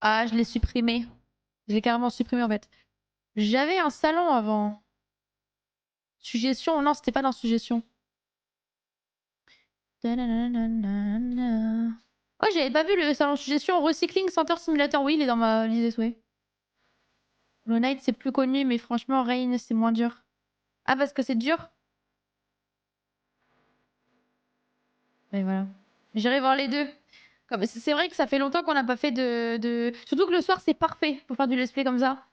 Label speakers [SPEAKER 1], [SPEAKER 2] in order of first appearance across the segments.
[SPEAKER 1] Ah, je l'ai supprimé. Je l'ai carrément supprimé en fait. J'avais un salon avant. Suggestion? Non, c'était pas dans suggestion. Oh, j'avais pas vu le salon suggestion. Recycling Center Simulator. Oui, il est dans ma liste des souhaits. Hollow Knight, c'est plus connu, mais franchement, Rain, c'est moins dur. Ah, parce que c'est dur? Mais voilà. J'irai voir les deux. C'est vrai que ça fait longtemps qu'on n'a pas fait de... Surtout que le soir, c'est parfait pour faire du let's play comme ça.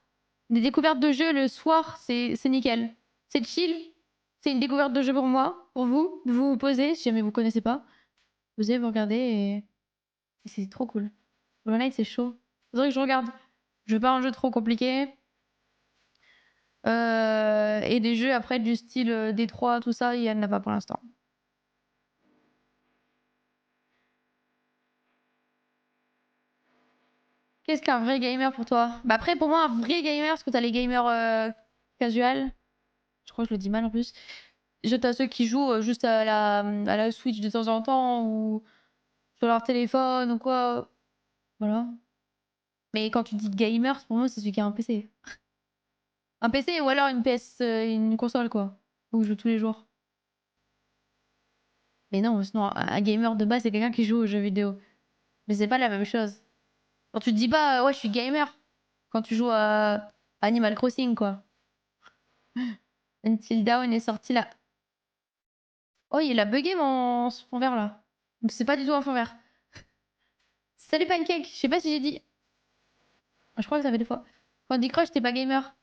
[SPEAKER 1] Des découvertes de jeux le soir, c'est nickel. C'est chill. C'est une découverte de jeu pour moi, pour vous. Vous vous posez, si jamais vous connaissez pas. Vous regardez et c'est trop cool. Hollow Knight, c'est chaud. Faudrait que je regarde. Je veux pas un jeu trop compliqué. Et des jeux après du style Détroit, tout ça, il y en a pas pour l'instant. Qu'est-ce qu'un vrai gamer pour toi? Bah après, pour moi, un vrai gamer, parce que t'as les gamers casual. Je crois que je le dis mal en plus. T'as ceux qui jouent juste à la Switch de temps en temps ou sur leur téléphone ou quoi. Voilà. Mais quand tu dis gamer, pour moi, c'est celui qui a un PC. Un PC ou alors une PS, une console quoi. Où je joue tous les jours. Mais non, sinon, un gamer de base, c'est quelqu'un qui joue aux jeux vidéo. Mais c'est pas la même chose. Quand tu te dis pas, ouais, je suis gamer. Quand tu joues à Animal Crossing, quoi. Until Dawn est sorti là. Oh, il a bugué mon fond vert là. C'est pas du tout un fond vert. Salut Pancake, je sais pas si j'ai dit. Je crois que ça fait des fois. Candy Crush, t'es pas gamer.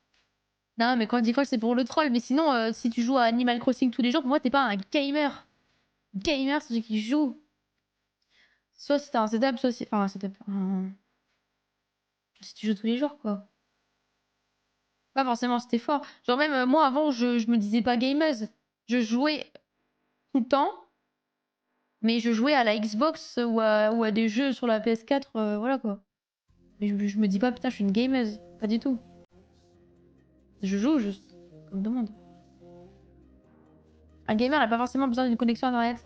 [SPEAKER 1] Non, mais Candy Crush, c'est pour le troll. Mais sinon, si tu joues à Animal Crossing tous les jours, pour moi, t'es pas un gamer. Gamer, c'est celui qui joue. Soit si t'as un setup, soit si. Enfin, un setup. Si tu joues tous les jours, quoi. Pas forcément, c'était fort. Genre, même moi, avant, je me disais pas gameuse. Je jouais tout le temps, mais je jouais à la Xbox ou à des jeux sur la PS4, voilà quoi. Mais je me dis pas, putain, je suis une gameuse. Pas du tout. Je joue juste, comme tout le monde. Un gamer n'a pas forcément besoin d'une connexion internet.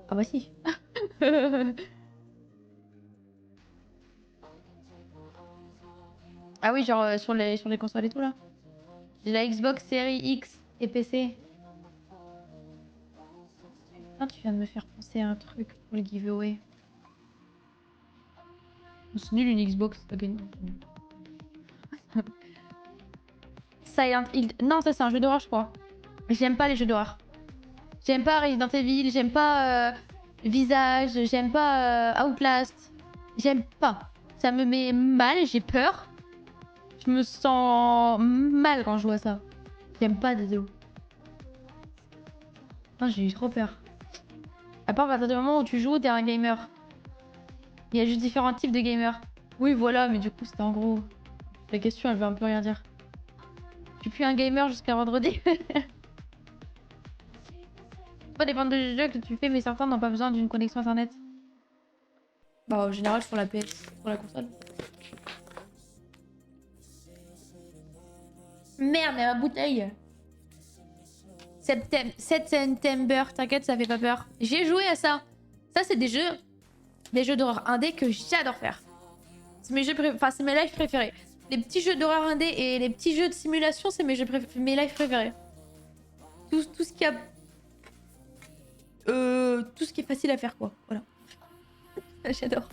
[SPEAKER 1] Ah bah si. Ah oui, genre sur les consoles et tout là. J'ai la Xbox Series X et PC. Putain, tu viens de me faire penser à un truc pour le giveaway. C'est nul une Xbox, t'as gagné. Silent Hill. Non, ça c'est un jeu d'horreur, je crois. J'aime pas les jeux d'horreur. J'aime pas Resident Evil, j'aime pas Visage, j'aime pas Outlast. J'aime pas. Ça me met mal, j'ai peur. Je me sens mal quand je vois ça. J'aime pas des os. Non, j'ai eu trop peur. À part à partir du moment où tu joues, t'es un gamer. Il y a juste différents types de gamers. Oui, voilà, mais du coup, c'était en gros. La question, elle veut un peu rien dire. Je suis plus un gamer jusqu'à vendredi. Ça dépend des jeux que tu fais, mais certains n'ont pas besoin d'une connexion internet. Bah, en général, sur la PS, sur la console. Merde, ma bouteille. September, t'inquiète, ça fait pas peur. J'ai joué à ça. Ça, c'est des jeux d'horreur indé que j'adore faire. C'est mes jeux enfin, c'est mes lives préférés. Les petits jeux d'horreur indé et les petits jeux de simulation, c'est mes lives préférés. Tout ce qui a... tout ce qui est facile à faire, quoi. Voilà. J'adore.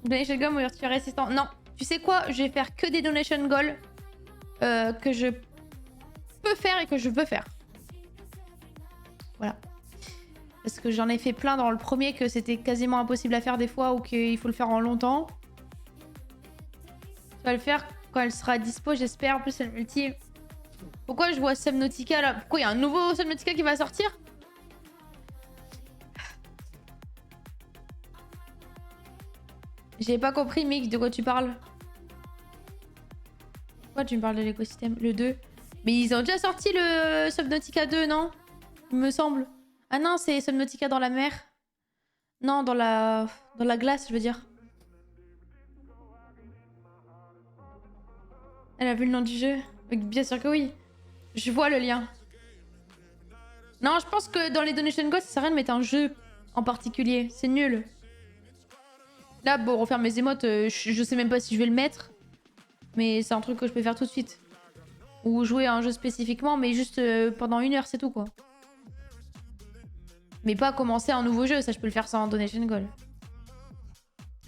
[SPEAKER 1] Donation goal ou virtual assistant. Non. Tu sais quoi? Je vais faire que des donation goals que je peux faire et que je veux faire. Voilà. Parce que j'en ai fait plein dans le premier que c'était quasiment impossible à faire des fois ou qu'il faut le faire en longtemps. Tu vas le faire quand elle sera dispo, j'espère. En plus, c'est le multi. Pourquoi je vois Subnautica là? Pourquoi il y a un nouveau Subnautica qui va sortir? J'ai pas compris, Mick, de quoi tu parles. Pourquoi tu me parles de l'écosystème? Le 2. Mais ils ont déjà sorti le Subnautica 2, non? Il me semble. Ah non, c'est Subnautica dans la mer. Non, dans la glace, je veux dire. Elle a vu le nom du jeu? Bien sûr que oui. Je vois le lien. Non, je pense que dans les Donation Goals, ça sert à rien de mettre un jeu en particulier. C'est nul. Là, bon, refaire mes émotes, je sais même pas si je vais le mettre. Mais c'est un truc que je peux faire tout de suite. Ou jouer à un jeu spécifiquement, mais juste pendant 1 heure, c'est tout, quoi. Mais pas commencer un nouveau jeu, ça je peux le faire sans donation goal.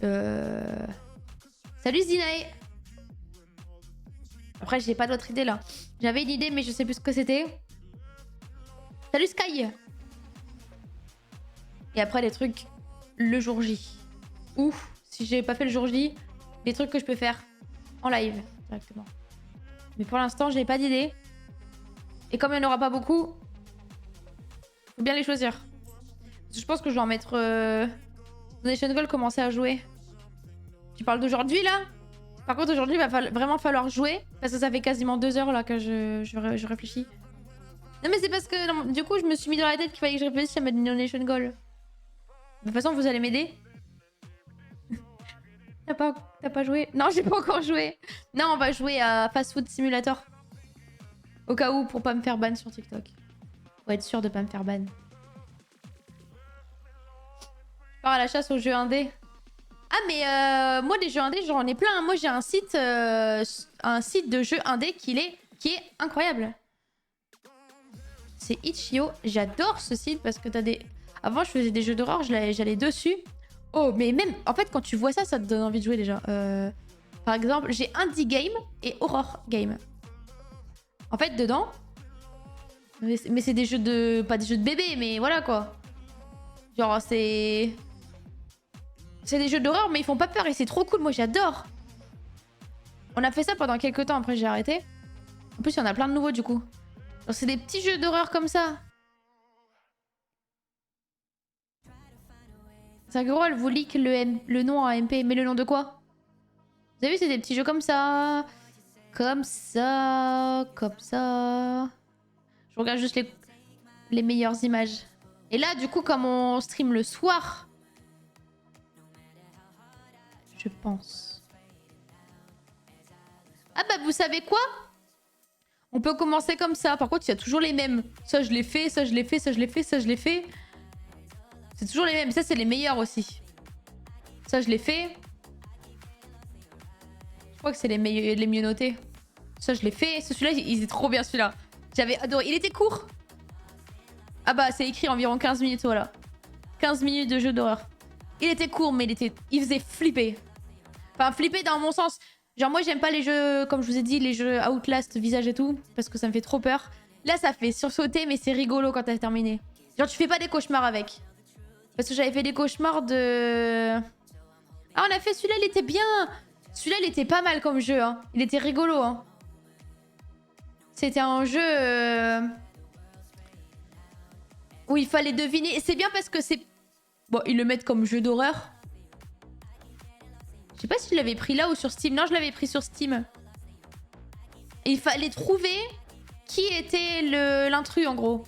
[SPEAKER 1] Salut Zinae. Après, j'ai pas d'autre idée là. J'avais une idée, mais je sais plus ce que c'était. Salut Sky. Et après, les trucs le jour J. Ou, si j'ai pas fait le jour J, les trucs que je peux faire en live directement. Mais pour l'instant, j'ai pas d'idée. Et comme il n'y en aura pas beaucoup, faut bien les choisir. Parce que je pense que je vais en mettre... Donation Goal, commencer à jouer. Tu parles d'aujourd'hui là? Par contre, aujourd'hui, il va vraiment falloir jouer. Parce que ça fait quasiment 2 heures là que je réfléchis. Non, mais c'est parce que non, du coup, je me suis mis dans la tête qu'il fallait que je réfléchisse à mettre une Donation Goal. De toute façon, vous allez m'aider. T'as pas joué? Non, j'ai pas encore joué. Non, on va jouer à Fast Food Simulator. Au cas où, pour pas me faire ban sur TikTok. Pour être sûr de pas me faire ban. Je pars à la chasse aux jeux indés. Ah, mais moi, des jeux indés, j'en ai plein. Moi, j'ai un site de jeux indés qui est incroyable. C'est Itch.io. J'adore ce site parce que t'as des... Avant, je faisais des jeux d'horreur, j'allais dessus. Oh, mais même, en fait, quand tu vois ça, ça te donne envie de jouer déjà. Par exemple, j'ai Indie Game et Horror Game. En fait, dedans... Mais c'est des jeux de... Pas des jeux de bébé, mais voilà, quoi. Genre, c'est... C'est des jeux d'horreur, mais ils font pas peur et c'est trop cool. Moi, j'adore. On a fait ça pendant quelques temps, après j'ai arrêté. En plus, il y en a plein de nouveaux, du coup. C'est des petits jeux d'horreur comme ça. Saguro, elle vous leak le nom à MP. Mais le nom de quoi? Vous avez vu, c'est des petits jeux comme ça. Comme ça. Comme ça. Je regarde juste les meilleures images. Et là, du coup, comme on stream le soir... Je pense. Ah bah, vous savez quoi? On peut commencer comme ça. Par contre, il y a toujours les mêmes. Ça, je l'ai fait, ça, je l'ai fait, ça, je l'ai fait, ça, je l'ai fait. C'est toujours les mêmes. Ça, c'est les meilleurs aussi. Ça, je l'ai fait. Je crois que c'est les mieux notés. Ça, je l'ai fait. Celui-là, il est trop bien, celui-là. J'avais adoré. Il était court. Ah bah, c'est écrit environ 15 minutes, voilà. 15 minutes de jeu d'horreur. Il était court, mais il faisait flipper. Enfin, flipper dans mon sens. Genre, moi, j'aime pas les jeux, comme je vous ai dit, les jeux Outlast, visage et tout. Parce que ça me fait trop peur. Là, ça fait sursauter, mais c'est rigolo quand t'as terminé. Genre, tu fais pas des cauchemars avec. Parce que j'avais fait des cauchemars de... Ah, on a fait celui-là, il était bien. Celui-là, il était pas mal comme jeu. Hein. Il était rigolo. Hein. C'était un jeu... où il fallait deviner. C'est bien parce que c'est... Bon, ils le mettent comme jeu d'horreur. Je sais pas si je l'avais pris là ou sur Steam. Non, je l'avais pris sur Steam. Et il fallait trouver qui était l'intrus, en gros.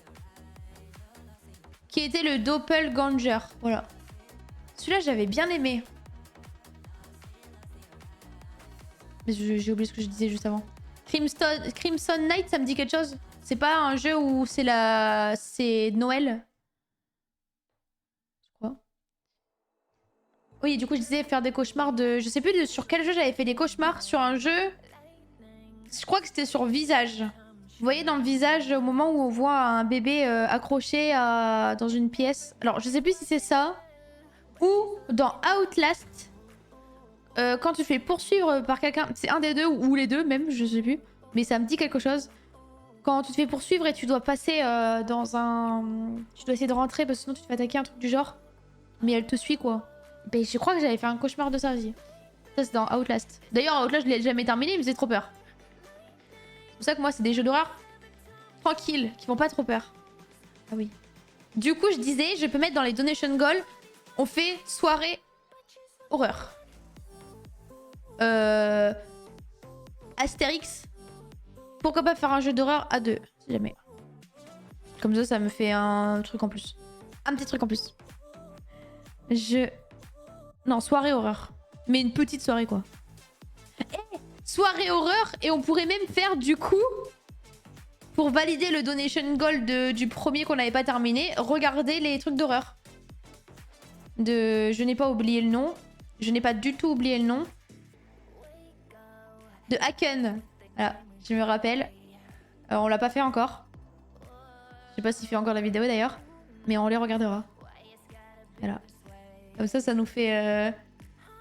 [SPEAKER 1] Qui était le doppelganger. Voilà. Celui-là, j'avais bien aimé. Mais j'ai oublié ce que je disais juste avant. Crimson Knight, ça me dit quelque chose? C'est pas un jeu où c'est Noël? Quoi? Oui, du coup, je disais faire des cauchemars de... Je sais plus sur quel jeu j'avais fait des cauchemars. Sur un jeu... Je crois que c'était sur Visage. Vous voyez dans le visage, au moment où on voit un bébé accroché dans une pièce. Alors, je sais plus si c'est ça. Ou dans Outlast, quand tu te fais poursuivre par quelqu'un, c'est un des deux ou les deux même, je sais plus. Mais ça me dit quelque chose. Quand tu te fais poursuivre et tu dois passer dans un... Tu dois essayer de rentrer parce que sinon tu te fais attaquer, un truc du genre. Mais elle te suit quoi. Ben, je crois que j'avais fait un cauchemar de ça aussi. Ça c'est dans Outlast. D'ailleurs Outlast je l'ai jamais terminé, il me faisait trop peur. C'est pour ça que moi c'est des jeux d'horreur tranquilles, qui font pas trop peur. Ah oui. Du coup je disais, je peux mettre dans les donation goals, on fait soirée horreur. Astérix. Pourquoi pas faire un jeu d'horreur à 2, si jamais. Comme ça, ça me fait un truc en plus. Un petit truc en plus. Non, soirée horreur. Mais une petite soirée, quoi. Soirée horreur, et on pourrait même faire, du coup, pour valider le donation goal du premier qu'on n'avait pas terminé, regarder les trucs d'horreur. Je n'ai pas oublié le nom. Je n'ai pas du tout oublié le nom. De Haken. Voilà, je me rappelle. On l'a pas fait encore. Je sais pas s'il fait encore la vidéo d'ailleurs. Mais on les regardera. Voilà. Comme ça nous fait...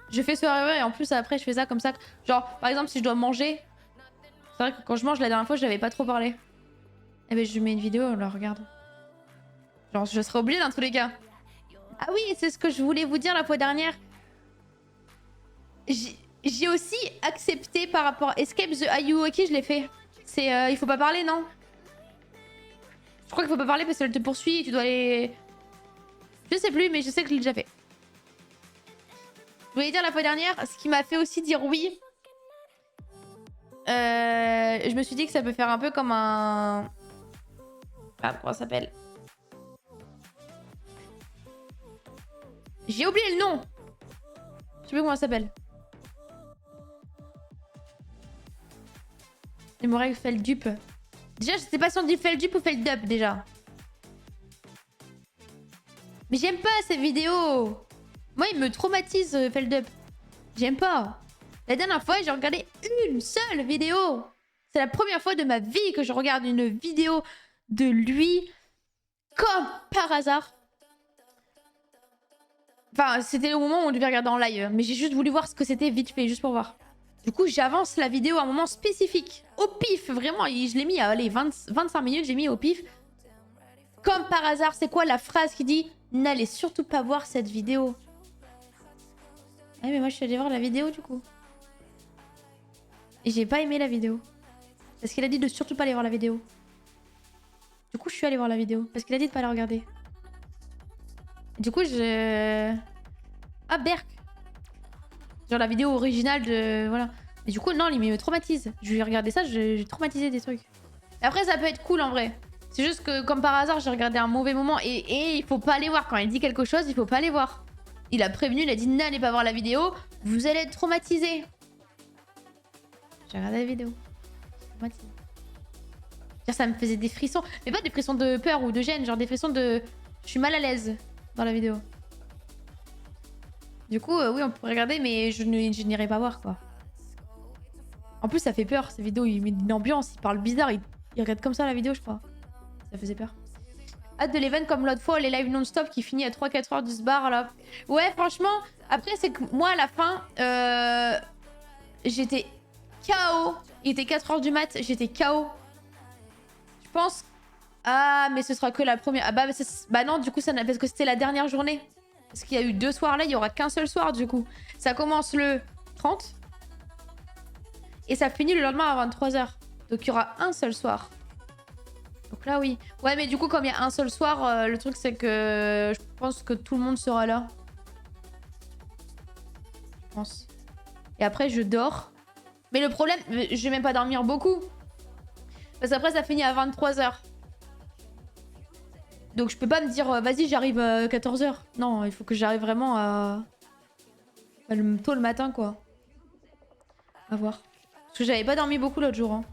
[SPEAKER 1] Je fais soirée et en plus après je fais ça comme ça. Genre, par exemple, si je dois manger... C'est vrai que quand je mange la dernière fois, je n'avais pas trop parlé. Eh ben, je mets une vidéo, on la regarde. Genre, je serai obligée dans tous les cas. Ah oui, c'est ce que je voulais vous dire la fois dernière. J'ai aussi accepté par rapport à Escape the Ayuwoki, je l'ai fait. C'est... il faut pas parler, non? Je crois qu'il faut pas parler parce qu'elle te poursuit et tu dois aller... Je sais plus, mais je sais que je l'ai déjà fait. Je voulais dire la fois dernière, ce qui m'a fait aussi dire oui. Je me suis dit que ça peut faire un peu comme un... Ah, comment ça s'appelle? J'ai oublié le nom. Je sais plus comment ça s'appelle. Les Morel fait le dupe. Déjà, je sais pas si on dit fait le dupe ou fait le dupe déjà. Mais j'aime pas ces vidéos. Moi, il me traumatise fait le dupe. J'aime pas. La dernière fois, j'ai regardé une seule vidéo. C'est la première fois de ma vie que je regarde une vidéo de lui. Comme par hasard. Enfin, c'était au moment où on devait regarder en live. Mais j'ai juste voulu voir ce que c'était vite fait, juste pour voir. Du coup, j'avance la vidéo à un moment spécifique. Au pif, vraiment. Je l'ai mis à allez, 25 minutes, j'ai mis au pif. Comme par hasard, c'est quoi la phrase qui dit « N'allez surtout pas voir cette vidéo ». Ah mais moi, je suis allée voir la vidéo, du coup. Et j'ai pas aimé la vidéo. Parce qu'il a dit de surtout pas aller voir la vidéo. Du coup, je suis allée voir la vidéo. Parce qu'il a dit de pas la regarder. Du coup, je... Ah, Berk. Genre la vidéo originale de... Voilà. Et du coup, non, il me traumatise. Je vais regarder ça, j'ai traumatisé des trucs. Et après, ça peut être cool, en vrai. C'est juste que, comme par hasard, j'ai regardé un mauvais moment. Et il faut pas aller voir. Quand il dit quelque chose, il faut pas aller voir. Il a prévenu, il a dit, n'allez pas voir la vidéo. Vous allez être traumatisé. J'ai regardé la vidéo. Traumatisé. Ça me faisait des frissons. Mais pas des frissons de peur ou de gêne. Genre des frissons de... Je suis mal à l'aise dans la vidéo. Du coup, oui, on pourrait regarder, mais je n'irai pas voir, quoi. En plus, ça fait peur, ces vidéos. Il met une ambiance, il parle bizarre. Il regarde comme ça la vidéo, je crois. Ça faisait peur. Hâte de l'event comme l'autre fois, les lives non-stop qui finit à 3-4 heures de ce bar, là. Ouais, franchement, après, c'est que moi, à la fin, j'étais KO. Il était 4 heures du mat, j'étais KO. Je pense... Ah, mais ce sera que la première... Ah bah non, du coup, ça parce que c'était la dernière journée. Parce qu'il y a eu 2 soirs là, il y aura qu'un seul soir, du coup. Ça commence le 30. Et ça finit le lendemain à 23 h. Donc il y aura un seul soir. Donc là, oui. Ouais, mais du coup, comme il y a un seul soir, le truc, c'est que je pense que tout le monde sera là. Je pense. Et après, je dors. Mais le problème, je vais même pas dormir beaucoup. Parce qu'après, ça finit à 23 h. Donc je peux pas me dire, vas-y, j'arrive à 14 h. Non, il faut que j'arrive vraiment à... tôt le matin, quoi. À voir. Parce que j'avais pas dormi beaucoup l'autre jour. Hein.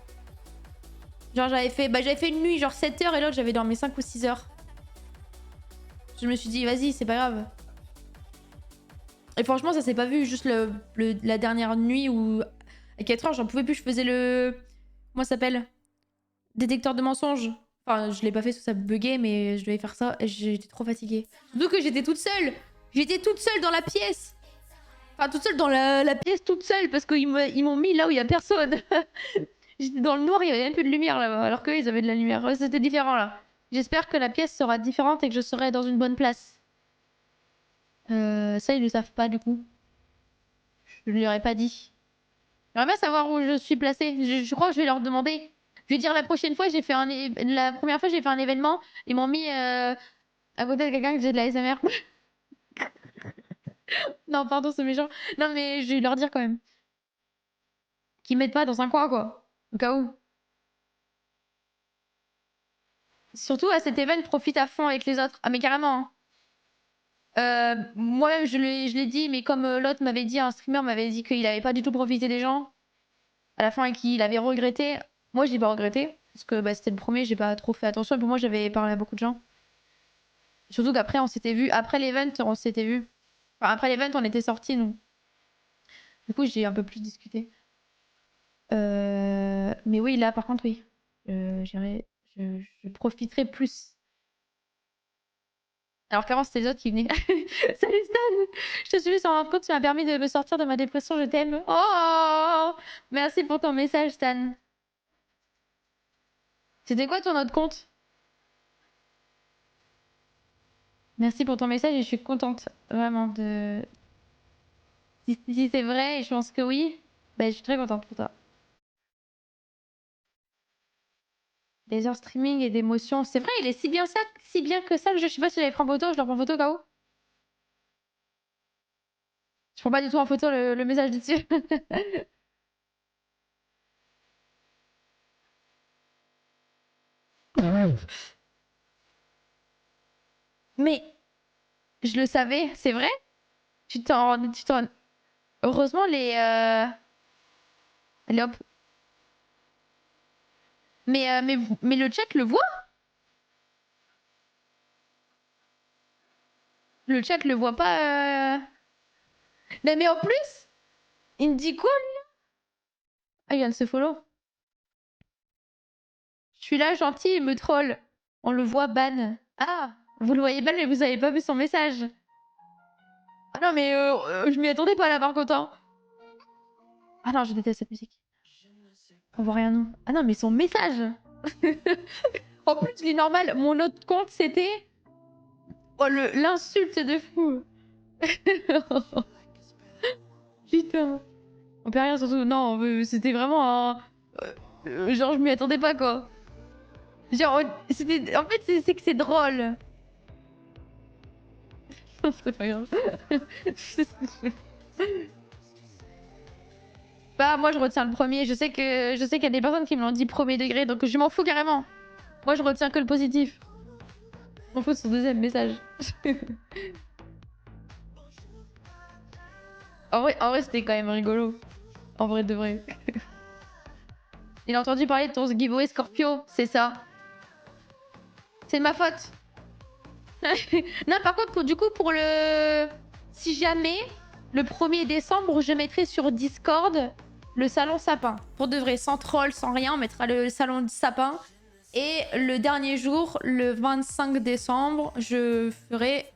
[SPEAKER 1] Genre j'avais fait une nuit genre 7 h et l'autre j'avais dormi 5 ou 6 heures. Je me suis dit vas-y c'est pas grave. Et franchement ça s'est pas vu juste la dernière nuit où à 4 h j'en pouvais plus, je faisais le... Comment ça s'appelle? Détecteur de mensonges. Enfin je l'ai pas fait parce que ça buguait mais je devais faire ça et j'étais trop fatiguée. Surtout que j'étais toute seule. J'étais toute seule dans la pièce. Enfin toute seule dans la pièce toute seule parce qu'ils m'ont mis là où il y a personne. J'étais dans le noir, il y avait même plus de lumière là-bas, alors qu'eux ils avaient de la lumière. Ouais, c'était différent là. J'espère que la pièce sera différente et que je serai dans une bonne place. Ça, ils le savent pas du coup. Je ne leur ai pas dit. J'aimerais bien savoir où je suis placée. Je crois que je vais leur demander. Je vais dire la prochaine fois, la première fois, j'ai fait un événement. Ils m'ont mis à côté de quelqu'un qui faisait de la SMR. Non, pardon, c'est méchant. Non, mais je vais leur dire quand même. Qu'ils m'aident pas dans un coin, quoi. Au cas où. Surtout à cet event, profite à fond avec les autres. Ah, mais carrément. Hein. Moi-même, je l'ai dit, mais comme l'autre m'avait dit, un streamer m'avait dit qu'il avait pas du tout profité des gens à la fin et qu'il avait regretté. Moi, j'ai pas regretté parce que bah, c'était le premier, j'ai pas trop fait attention. Et pour moi, j'avais parlé à beaucoup de gens. Surtout qu'après, on s'était vu. Après l'event, on s'était vu. Enfin, après l'event, on était sortis, nous. Du coup, j'ai un peu plus discuté. Mais oui, là, par contre, oui. Je profiterai plus. Alors qu'avant, c'était les autres qui venaient. Salut Stan! Je te suis sans rendre compte, tu m'as permis de me sortir de ma dépression, je t'aime. Oh! Merci pour ton message, Stan. C'était quoi ton autre compte? Merci pour ton message et je suis contente, vraiment, de... Si c'est vrai, et je pense que oui, bah, je suis très contente pour toi. Des heures streaming et d'émotions. C'est vrai, il est si bien que ça, le jeu. Je sais pas si j'avais pris en photo, je le prends en photo, KO. Je prends pas du tout en photo le message dessus. Mais je le savais, c'est vrai? Tu t'en... Heureusement, Allez hop. Mais le chat le voit? Le chat le voit pas. Mais en plus, il me dit quoi, lui? Ah, il vient de se follow. Je suis là, gentil, il me troll. On le voit ban. Ah, vous le voyez ban, mais vous avez pas vu son message. Ah non, mais je m'y attendais pas là par contre, hein. Ah non, je déteste cette musique. On voit rien, non. Ah non, mais son message. En plus, il est normal. Mon autre compte, c'était... Oh, l'insulte de fou. Putain. On peut rien, surtout. Non, c'était vraiment un... genre, je m'y attendais pas, quoi. Genre, c'était... En fait, c'est que c'est drôle. C'est pas grave. Bah, moi, je retiens le premier. Je sais qu'il y a des personnes qui me l'ont dit premier degré, donc je m'en fous carrément. Moi, je retiens que le positif. Je m'en fous de son deuxième message. En vrai c'était quand même rigolo. En vrai de vrai. Il a entendu parler de ton giveaway Scorpio, c'est ça. C'est de ma faute. Non, par contre, du coup, pour le... Si jamais, le 1er décembre, je mettrai sur Discord le salon sapin. Pour de vrai, sans troll, sans rien, on mettra le salon sapin. Et le dernier jour, le 25 décembre, je ferai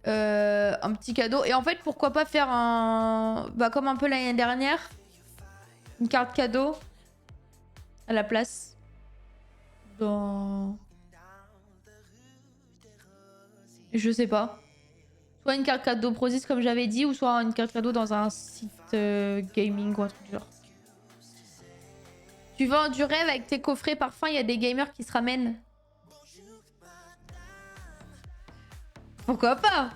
[SPEAKER 1] un petit cadeau. Et en fait, pourquoi pas faire un... Bah, comme un peu l'année dernière. Une carte cadeau. À la place. Dans... Je sais pas. Soit une carte cadeau Prozis comme j'avais dit, ou soit une carte cadeau dans un site gaming ou un truc du genre. Tu vends du rêve avec tes coffrets parfums, il y a des gamers qui se ramènent. Pourquoi pas?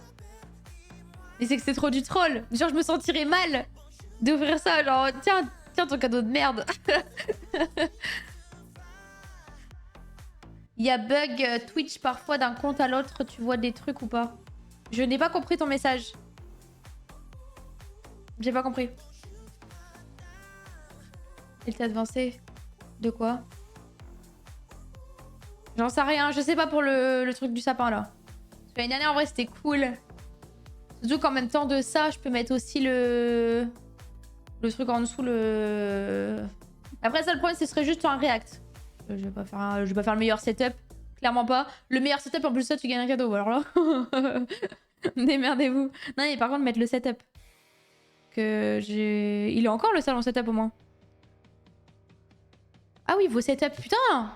[SPEAKER 1] Mais c'est que c'est trop du troll. Genre, je me sentirais mal d'ouvrir ça. Genre, tiens ton cadeau de merde. Il y a bug Twitch parfois d'un compte à l'autre, tu vois des trucs ou pas? Je n'ai pas compris ton message. J'ai pas compris. Il t'a avancé. De quoi? J'en sais rien, je sais pas pour le truc du sapin là. L'année dernière en vrai c'était cool. Surtout qu'en même temps de ça, je peux mettre aussi le truc en dessous, le... Après ça, le problème, ce serait juste un react. Je vais pas faire le meilleur setup. Clairement pas. Le meilleur setup, en plus de ça, tu gagnes un cadeau. Alors là... Démerdez-vous. Non, mais par contre, mettre le setup. Que j'ai... Il est encore le salon setup au moins. Ah oui, vos setups, putain!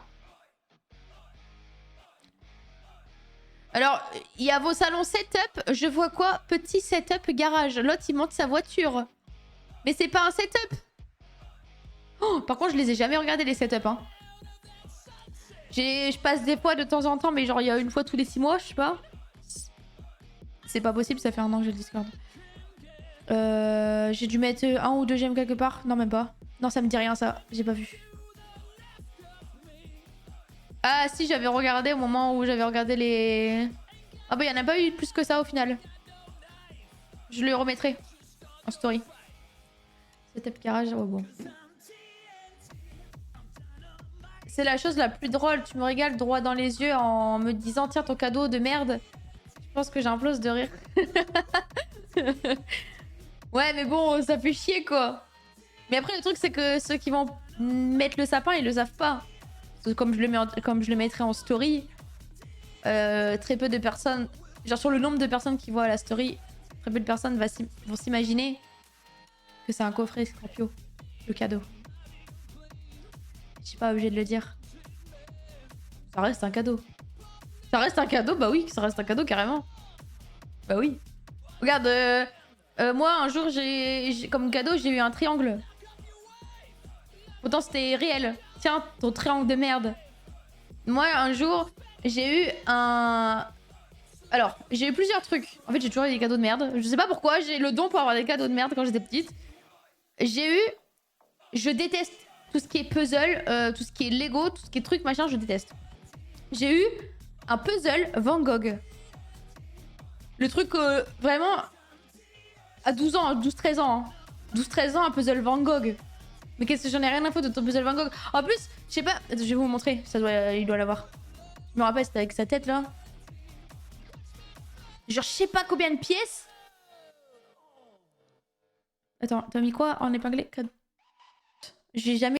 [SPEAKER 1] Alors, il y a vos salons setup. Je vois quoi? Petit setup garage. L'autre, il monte sa voiture. Mais c'est pas un setup. Oh, par contre, je les ai jamais regardés, les setups. Hein. Je passe des fois de temps en temps, mais genre, il y a une fois tous les 6 mois, je sais pas. C'est pas possible, ça fait un an que j'ai le Discord. J'ai dû mettre un ou deux j'aime quelque part. Non, même pas. Non, ça me dit rien, ça. J'ai pas vu. Ah, si, j'avais regardé au moment où j'avais regardé les... Ah bah, il y en a pas eu plus que ça, au final. Je le remettrai en story. Setup garage, oh bon. C'est la chose la plus drôle. Tu me régales droit dans les yeux en me disant tiens ton cadeau de merde. Je pense que j'implose de rire. Ouais, mais bon, ça fait chier, quoi. Mais après, le truc, c'est que ceux qui vont mettre le sapin, ils le savent pas. Parce que comme je le mettrai en story, très peu de personnes... Genre, sur le nombre de personnes qui voient la story, très peu de personnes vont s'imaginer que c'est un coffret Scorpio, le cadeau. Je suis pas obligée de le dire. Ça reste un cadeau. Ça reste un cadeau, bah oui, ça reste un cadeau, carrément. Bah oui. Regarde, moi, un jour, comme cadeau, j'ai eu un triangle. Pourtant, c'était réel. Tiens, ton triangle de merde. Moi, un jour, j'ai eu un... Alors, j'ai eu plusieurs trucs. En fait, j'ai toujours eu des cadeaux de merde. Je sais pas pourquoi, j'ai le don pour avoir des cadeaux de merde quand j'étais petite. J'ai eu... Je déteste tout ce qui est puzzle, tout ce qui est Lego, tout ce qui est truc, machin, je déteste. J'ai eu un puzzle Van Gogh. Le truc, vraiment... À 12 ans, 12-13 ans. 12-13 ans, un puzzle Van Gogh. Mais qu'est-ce que j'en ai rien à foutre de ton puzzle Van Gogh. En plus, je sais pas... Je vais vous montrer, il doit l'avoir. Je me rappelle, c'était avec sa tête, là. Genre, je sais pas combien de pièces. Attends, t'as mis quoi en épinglé? J'ai jamais